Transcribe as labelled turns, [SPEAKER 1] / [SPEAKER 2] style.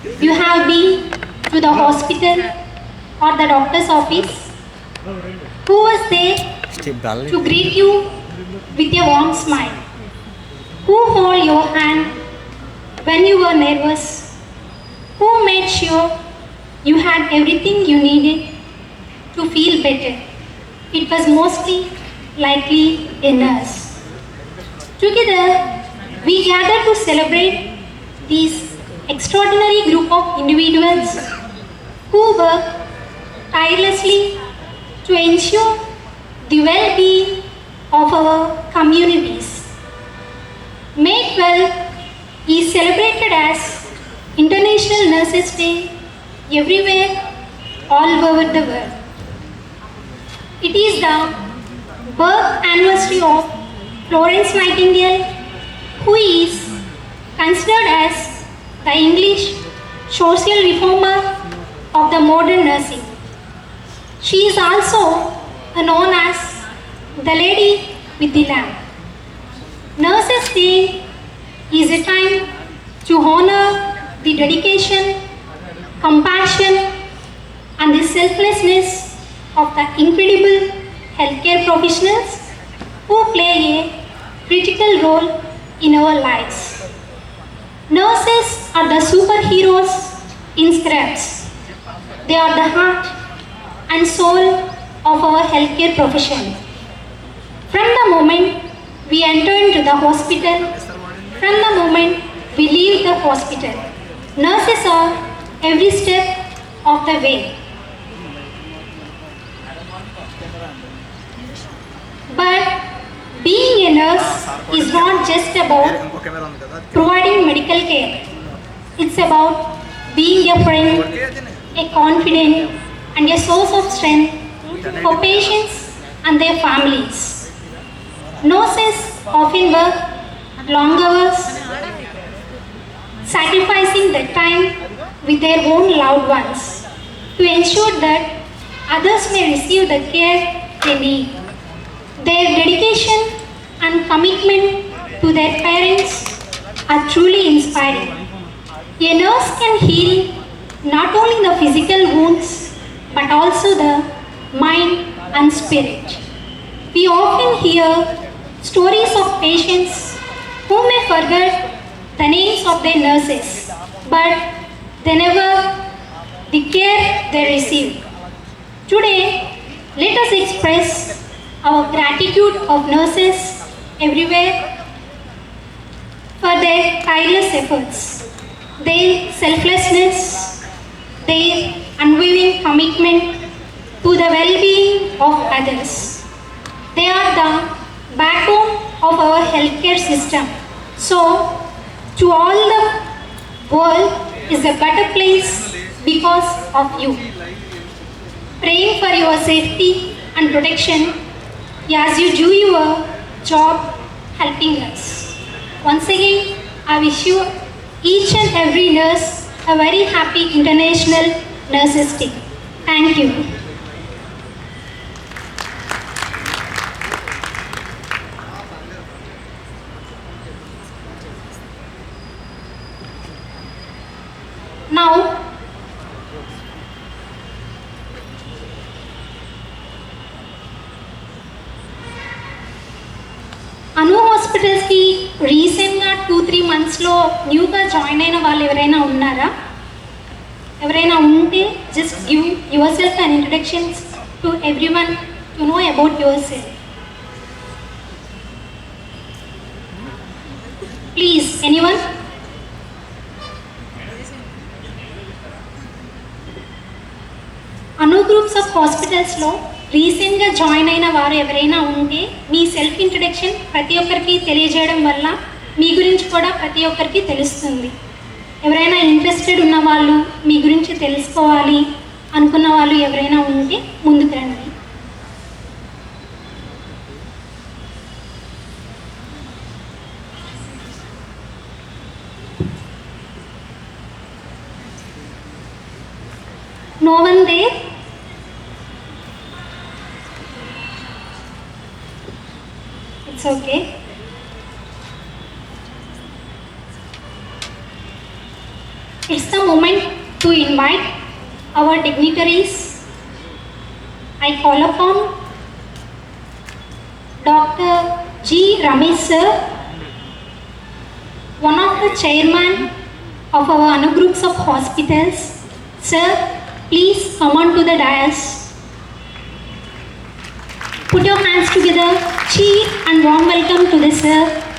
[SPEAKER 1] You have been to the hospital or the doctor's office. Who was there to greet you with a warm smile? Who held your hand when you were nervous? Who made sure you had everything you needed to feel better? It was mostly likely a nurse. Together, we gather to celebrate this extraordinary group of individuals who work tirelessly to ensure the well-being of our communities. May 12 is celebrated as International Nurses Day everywhere, all over the world. It is the birth anniversary of Florence Nightingale, who is considered as the English social reformer of the modern nursing. She is also known as the Lady with the Lamp. Nurses Day is a time to honor the dedication, compassion, and the selflessness of the incredible healthcare professionals who play a critical role in our lives. Nurses are the superheroes in scraps. They are the heart and soul of our healthcare profession. From the moment we enter into the hospital, from the moment we leave the hospital, nurses are every step of the way. But being a nurse is not just about providing medical care. It's about being a friend, a confidant, and a source of strength for patients and their families. Nurses often work long hours, sacrificing their time with their own loved ones to ensure that others may receive the care they need. Their dedication and commitment to their parents are truly inspiring. A nurse can heal not only the physical wounds but also the mind and spirit. We often hear stories of patients who may forget the names of their nurses, but they never the care they receive. Today, let us express our gratitude of nurses everywhere for their tireless efforts, their selflessness, their unwavering commitment to the well-being of others. They are the backbone of our healthcare system. So, to all the world is a better place because of you. Praying for your safety and protection as you do your job helping us. Once again, I wish you each and every nurse a very happy International Nurses Day. Thank you. Now, అను హాస్పిటల్స్కి రీసెంట్గా 2-3 మంత్స్లో న్యూగా join అయిన వాళ్ళు ఎవరైనా ఉన్నారా? ఎవరైనా ఉంటే just give your self and introductions to every one to know about your self. Please anyone? Anu groups of హాస్పిటల్స్లో రీసెంట్గా జాయిన్ అయిన వారు ఎవరైనా ఉంటే మీ సెల్ఫ్ ఇంట్రడక్షన్ ప్రతి ఒక్కరికి తెలియజేయడం వల్ల మీ గురించి కూడా ప్రతి ఒక్కరికి తెలుస్తుంది. ఎవరైనా ఇంట్రెస్టెడ్ ఉన్న వాళ్ళు, మీ గురించి తెలుసుకోవాలి అనుకున్న వాళ్ళు ఎవరైనా ఉంటే ముందుకు రండి. No one there? It's okay. It's the moment to invite our dignitaries. I call upon Dr. G. Ramesh sir, one of the chairman of our Anugroups of Hospitals. Sir, please come on to the dais. Put your hands together, cheer and warm welcome to the sir.